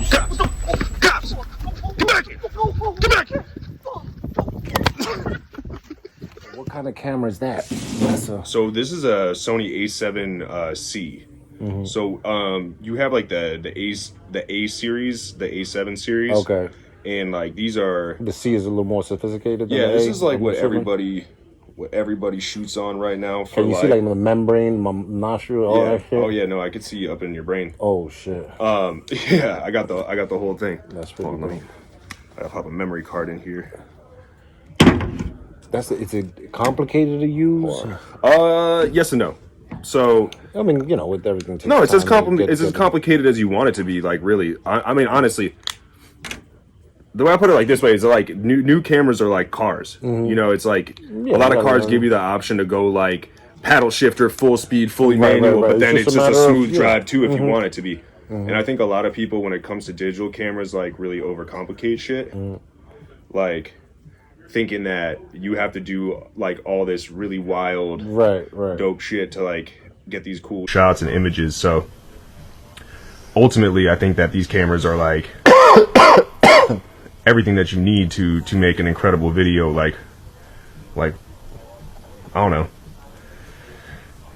Cops! Cops! Get back here! Get back here! What kind of camera is that? So this is a Sony A7C. So you have like the A series, the A7 series. Okay. And like these are the C is a little more sophisticated than yeah, the this A, is like I'm what assuming. everybody shoots on right now for Can you see like the membrane, my nostril, all that shit? Oh yeah, no, I could see up in your brain. Oh shit. Yeah, I got the whole thing. That's pretty cool. I'll pop a memory card in here. Is it complicated to use? Yes and no. So I mean, you know, with everything. No, it's as complicated as you want it to be. Like really, I mean, honestly, the way I put it like this way is like new cameras are like cars. You know, it's like a lot of cars give you the option to go like paddle shifter, full speed, fully manual, but then it's just a smooth drive too if you want it to be. And I think a lot of people, when it comes to digital cameras, like really overcomplicate shit. Like thinking that you have to do like all this really wild, dope shit to like get these cool shots and images. So ultimately, I think that these cameras are like everything that you need to make an incredible video. Like I don't know.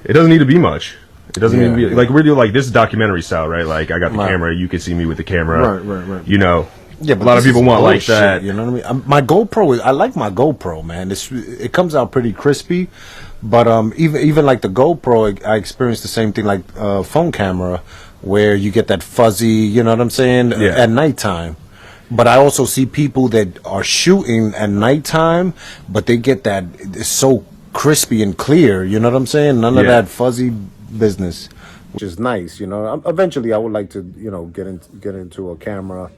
It doesn't need to be much. It doesn't need to be like we're doing like this is documentary style, right? Like I got the camera, you can see me with the camera, right. You know. Yeah, but a lot of people want like that. You know what I mean? My GoPro I like my GoPro, man. It comes out pretty crispy, but even like the GoPro, I experienced the same thing like phone camera, where you get that fuzzy. You know what I'm saying? At nighttime. But I also see people that are shooting at nighttime, but they get that it's so crispy and clear. You know what I'm saying? None of that fuzzy business, which is nice. You know, eventually I would like to get into a camera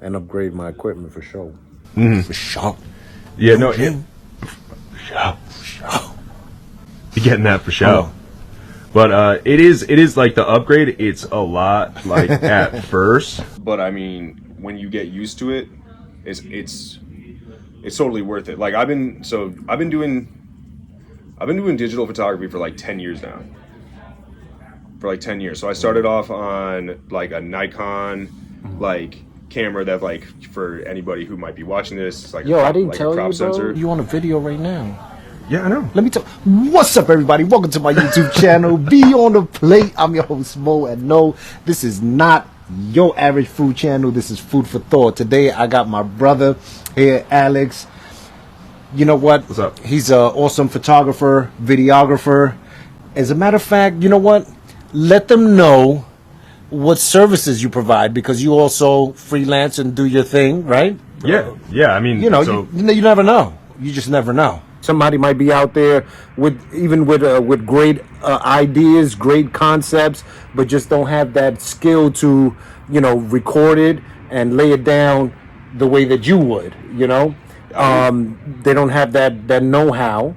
and upgrade my equipment for sure. For sure. Yeah, no, for sure. You're getting that for sure. But it is like the upgrade. It's a lot like at first, but I mean, when you get used to it, it's totally worth it. Like I've been doing digital photography for like 10 years now. For like 10 years. So I started off on like a Nikon like camera that like for anybody who might be watching this, it's like I didn't tell crop you, bro. sensor. You on a video right now? Yeah, I know. Let me tell. What's up, everybody? Welcome to my YouTube channel. Be on the plate. I'm your host Mo, and no, this is not your average food channel. This is Food for Thought. Today, I got my brother here, Alex. You know what? What's up? He's an awesome photographer, videographer. As a matter of fact, you know what? Let them know what services you provide, because you also freelance and do your thing, right? Yeah. I mean, you never know. You just never know. Somebody might be out there with great ideas, great concepts, but just don't have that skill to, record it and lay it down the way that you would. They don't have that know-how,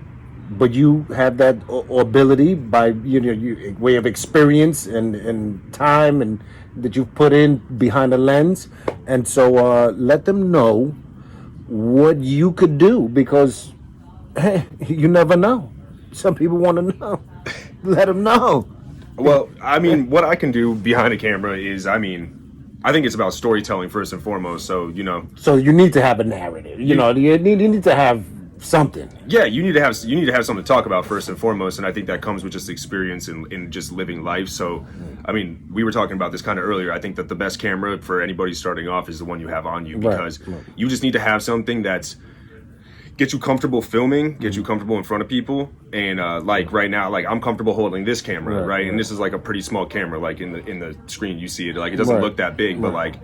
but you have that ability by your way of experience and time and that you've put in behind the lens. And so let them know what you could do, because hey, you never know. Some people want to know. Let them know. Well, I mean, what I can do behind a camera is, I think it's about storytelling first and foremost. So, So you need to have a narrative. You need to have something. Yeah, you need to have something to talk about first and foremost, and I think that comes with just experience in just living life. So, I mean, we were talking about this kind of earlier. I think that the best camera for anybody starting off is the one you have on you, because you just need to have something that's get you comfortable filming, get you comfortable in front of people, and like right now, like I'm comfortable holding this camera, right? And this is like a pretty small camera. Like in the screen, you see it, like it doesn't look that big, but like,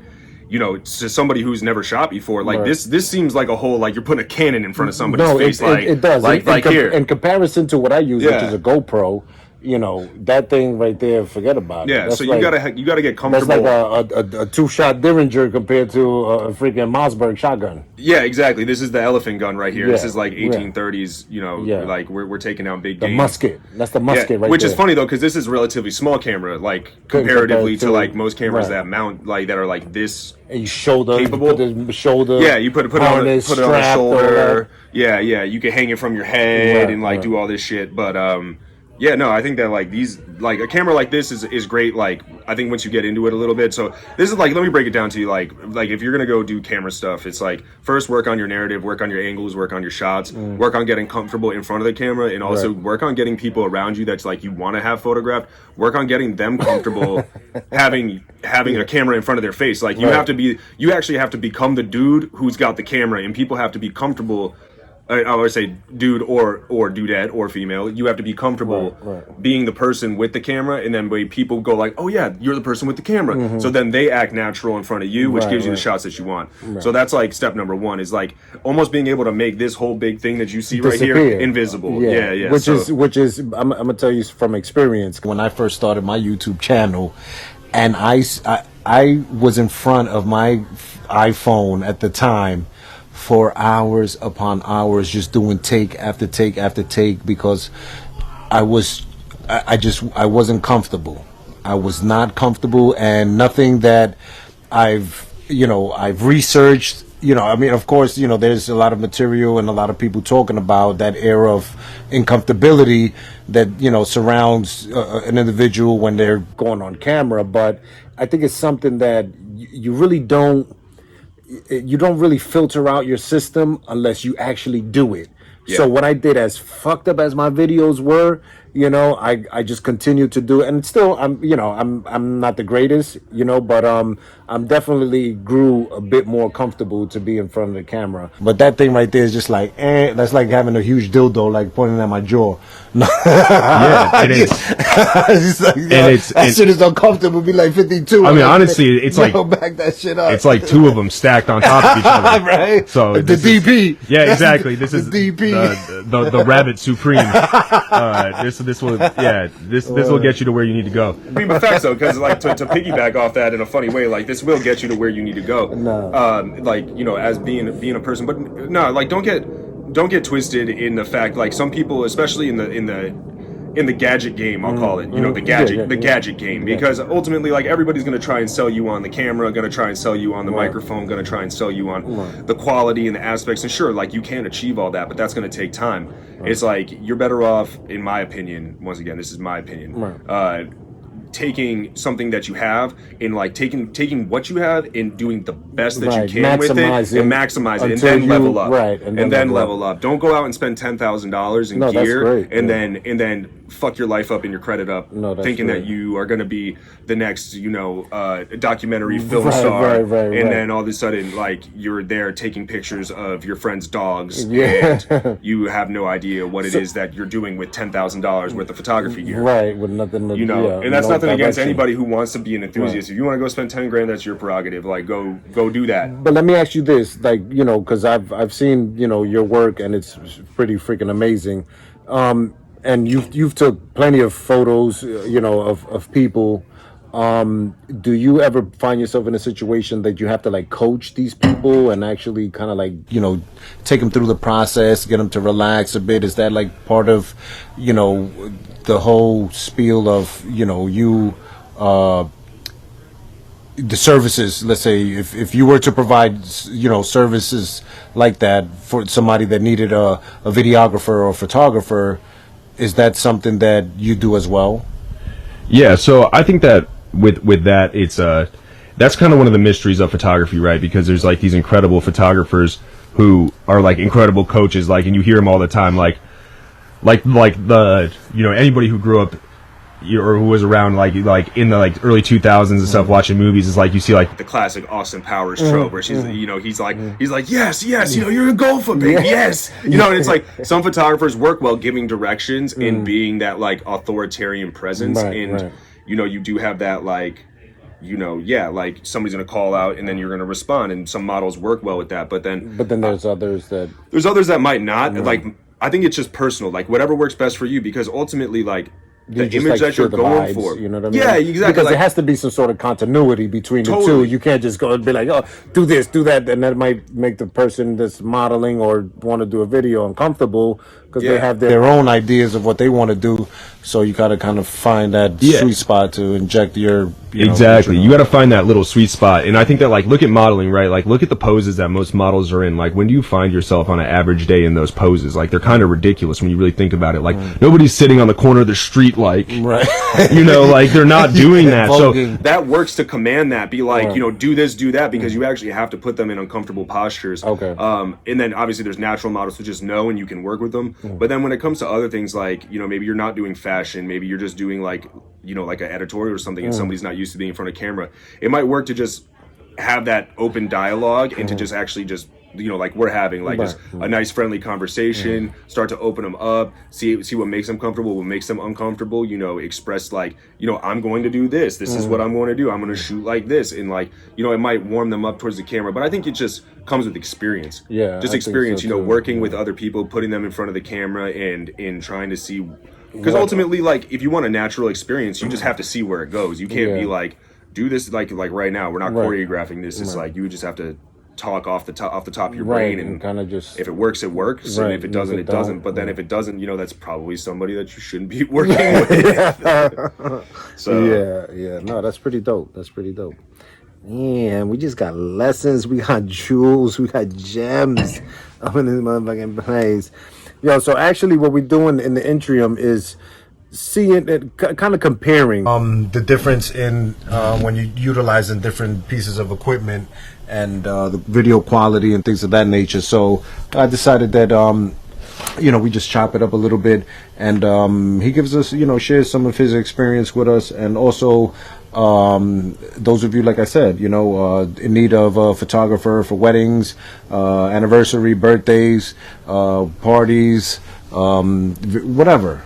to somebody who's never shot before, like this seems like a whole, like you're putting a cannon in front of somebody's face. It does. Like here. In comparison to what I use, which is a GoPro, that thing right there, forget about it. Yeah, so you gotta get comfortable. That's like a two-shot Derringer compared to a freaking Mossberg shotgun. Yeah, exactly. This is the elephant gun right here. This is like 1830s. Like we're taking down big game. The musket. That's the musket right which there. is funny though, because this is a relatively small camera, like comparatively to like most cameras that mount that are like this. And you shoulder capable. You put the shoulder. Yeah, you put it on the shoulder. Yeah, you can hang it from your head and like do all this shit. But Yeah, no, I think that like these, like a camera like this is great. Like I think once you get into it a little bit, so this is like, let me break it down to you. Like if you're gonna go do camera stuff, it's like first work on your narrative, work on your angles, work on your shots, work on getting comfortable in front of the camera, and also work on getting people around you that's like you want to have photographed. Work on getting them comfortable having a camera in front of their face. Like you actually have to become the dude who's got the camera, and people have to be comfortable. I would say dude or dudette or female. You have to be comfortable being the person with the camera, and then when people go like, "Oh yeah, you're the person with the camera," so then they act natural in front of you, which gives you the shots that you want. So that's like step number one, is like almost being able to make this whole big thing that you see right here invisible. Yeah. Which is I'm gonna tell you from experience. When I first started my YouTube channel, and I was in front of my iPhone at the time for hours upon hours, just doing take after take after take, because I wasn't comfortable. I was not comfortable, and nothing that I've researched, I mean, of course, there's a lot of material and a lot of people talking about that era of uncomfortability that, surrounds an individual when they're going on camera. But I think it's something that you really don't really filter out your system unless you actually do it. So what I did, as fucked up as my videos were, I just continued to do it, and still I'm not the greatest, but I'm definitely grew a bit more comfortable to be in front of the camera. But that thing right there is just like, that's like having a huge dildo like pointing at my jaw. Yeah, it is. It's like, that shit is uncomfortable. Be like 52. I mean, honestly, it's like back that shit up. It's like two of them stacked on top of each other, right? So the DP. Yeah, exactly. This is the DP, the Rabbit Supreme. This will get you to where you need to go. I mean, but facts though, because like to piggyback off that in a funny way, like this will get you to where you need to go. As being a person, but no, like don't get twisted in the fact, like some people, especially in the gadget game, I'll call it, the gadget game, because ultimately, like, everybody's going to try and sell you on the camera, going to try and sell you on the microphone, going to try and sell you on the quality and the aspects, and sure, like, you can achieve all that, but that's going to take time. It's like, you're better off, in my opinion, once again, this is my opinion, taking something that you have and like taking what you have and doing the best that you can with it, and maximize it, and then level up, and then level up. Don't go out and spend $10,000 in gear and then fuck your life up and your credit up, thinking that you are going to be the next documentary film star, and then all of a sudden, like, you're there taking pictures of your friend's dogs, and you have no idea what it is that you're doing with $10,000 worth of photography gear, with nothing, and that's nothing against anybody who wants to be an enthusiast. If you want to go spend 10 grand, that's your prerogative. Like, go do that. But let me ask you this, like, because I've seen your work, and it's pretty freaking amazing. And you've took plenty of photos, of people. Do you ever find yourself in a situation that you have to like coach these people and actually kind of like, take them through the process, get them to relax a bit? Is that like part of, the whole spiel of, the services? Let's say if you were to provide, services like that for somebody that needed a videographer or a photographer, is that something that you do as well? Yeah, so I think that with that, it's that's kind of one of the mysteries of photography, right? Because there's like these incredible photographers who are like incredible coaches, like, and you hear them all the time, like the anybody who grew up or who was around like in the like early 2000s and stuff, watching movies, is like you see like the classic Austin Powers trope where she's he's like yes you're a golfer, baby, yes, and it's like some photographers work well giving directions and being that like authoritarian presence, you do have that like like somebody's gonna call out and then you're gonna respond, and some models work well with that, but then there's others that might not. Like, I think it's just personal, like whatever works best for you, because ultimately, like, the image that you're going for. You know what I mean? Yeah, exactly. Because there has to be some sort of continuity between the two. You can't just go and be like, oh, do this, do that, and that might make the person that's modeling or want to do a video uncomfortable. because they have their own ideas of what they want to do. So you gotta kind of find that sweet spot to inject your exactly. You got to find that little sweet spot, and I think that like look at modeling, right? Like look at the poses that most models are in. Like when do you find yourself on an average day in those poses? Like they're kind of ridiculous when you really think about it. Like nobody's sitting on the corner of the street, like you know, like they're not doing that. So that works to command that. Be like, you know, do this, do that, because you actually have to put them in uncomfortable postures. Okay. And then obviously there's natural models who just know and you can work with them. But then when it comes to other things, like, you know, maybe you're not doing fashion, maybe you're just doing like, you know, like an editorial or something, and somebody's not used to being in front of camera. It might work to just have that open dialogue and to just actually just, you know, like we're having like just a nice friendly conversation, start to open them up, see what makes them comfortable, what makes them uncomfortable, you know, express like, you know, I'm going to do this is what I'm going to do, I'm going to shoot like this, and like, you know, it might warm them up towards the camera. But I think it just comes with experience, just experience, you know, working with other people, putting them in front of the camera and trying to see, because ultimately, like, if you want a natural experience, you just have to see where it goes. You can't be like, do this like right now, we're not choreographing this. It's like you just have to talk off the top of your brain, and kind of just, if it works, it works, and if it doesn't, it doesn't. But then if it doesn't, you know, that's probably somebody that you shouldn't be working with. So no, that's pretty dope. Man, we just got lessons, we got jewels, we got gems up in this motherfucking place. Yo, so actually what we're doing in the interim is seeing it, kind of comparing the difference in when you're utilizing different pieces of equipment and the video quality and things of that nature. So I decided that you know, we just chop it up a little bit, and he gives us, you know, shares some of his experience with us, and also those of you, like I said, you know, in need of a photographer for weddings, anniversary, birthdays, parties, whatever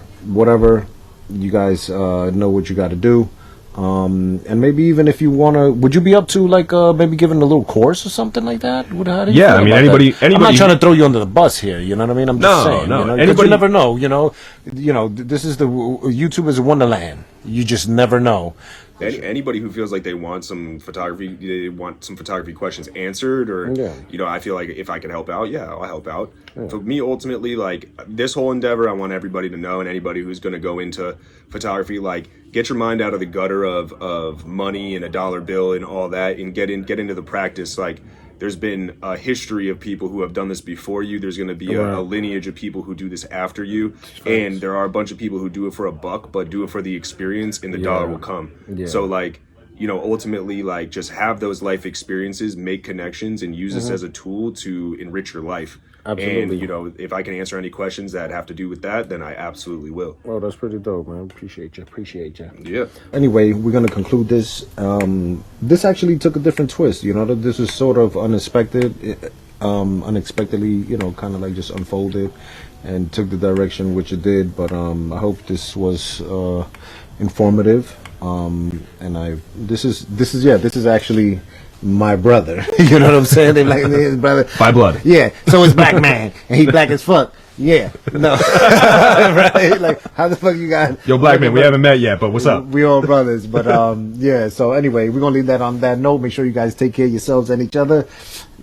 you guys know what you got to do. And maybe even if you want to, would you be up to like maybe giving a little course or something like that? How do you feel I mean, about anybody. I'm not trying to throw you under the bus here. You know what I mean? I'm just saying. No, you know, anybody. You never know. You know, this is YouTube is a wonderland. You just never know. Anybody who feels like they want some photography questions answered, or you know, I feel like if I can help out, I'll help out. For me, ultimately, like this whole endeavor, I want everybody to know, and anybody who's going to go into photography, like get your mind out of the gutter of money and a dollar bill and all that, and get into the practice. Like there's been a history of people who have done this before you. There's going to be a lineage of people who do this after you. And there are a bunch of people who do it for a buck, but do it for the experience, and the dollar will come. So like, you know, ultimately, like just have those life experiences, make connections, and use this as a tool to enrich your life. Absolutely. And, you know, if I can answer any questions that have to do with that, then I absolutely will. Well, that's pretty dope, man. Appreciate you. Yeah. Anyway, we're going to conclude this. This actually took a different twist. You know, this was sort of unexpectedly, you know, kind of like just unfolded and took the direction which it did. But I hope this was informative. And this is actually my brother. You know what I'm saying? They like his brother by blood. Yeah. So it's black man, and he black as fuck. Yeah. No. Right? Like, how the fuck you got? Yo, black man, we haven't met yet, but what's up? We all brothers. But yeah. So anyway, we're gonna leave that on that note. Make sure you guys take care of yourselves and each other.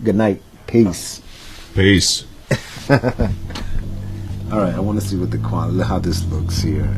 Good night. Peace. Peace. All right. I want to see what the quality, how this looks here.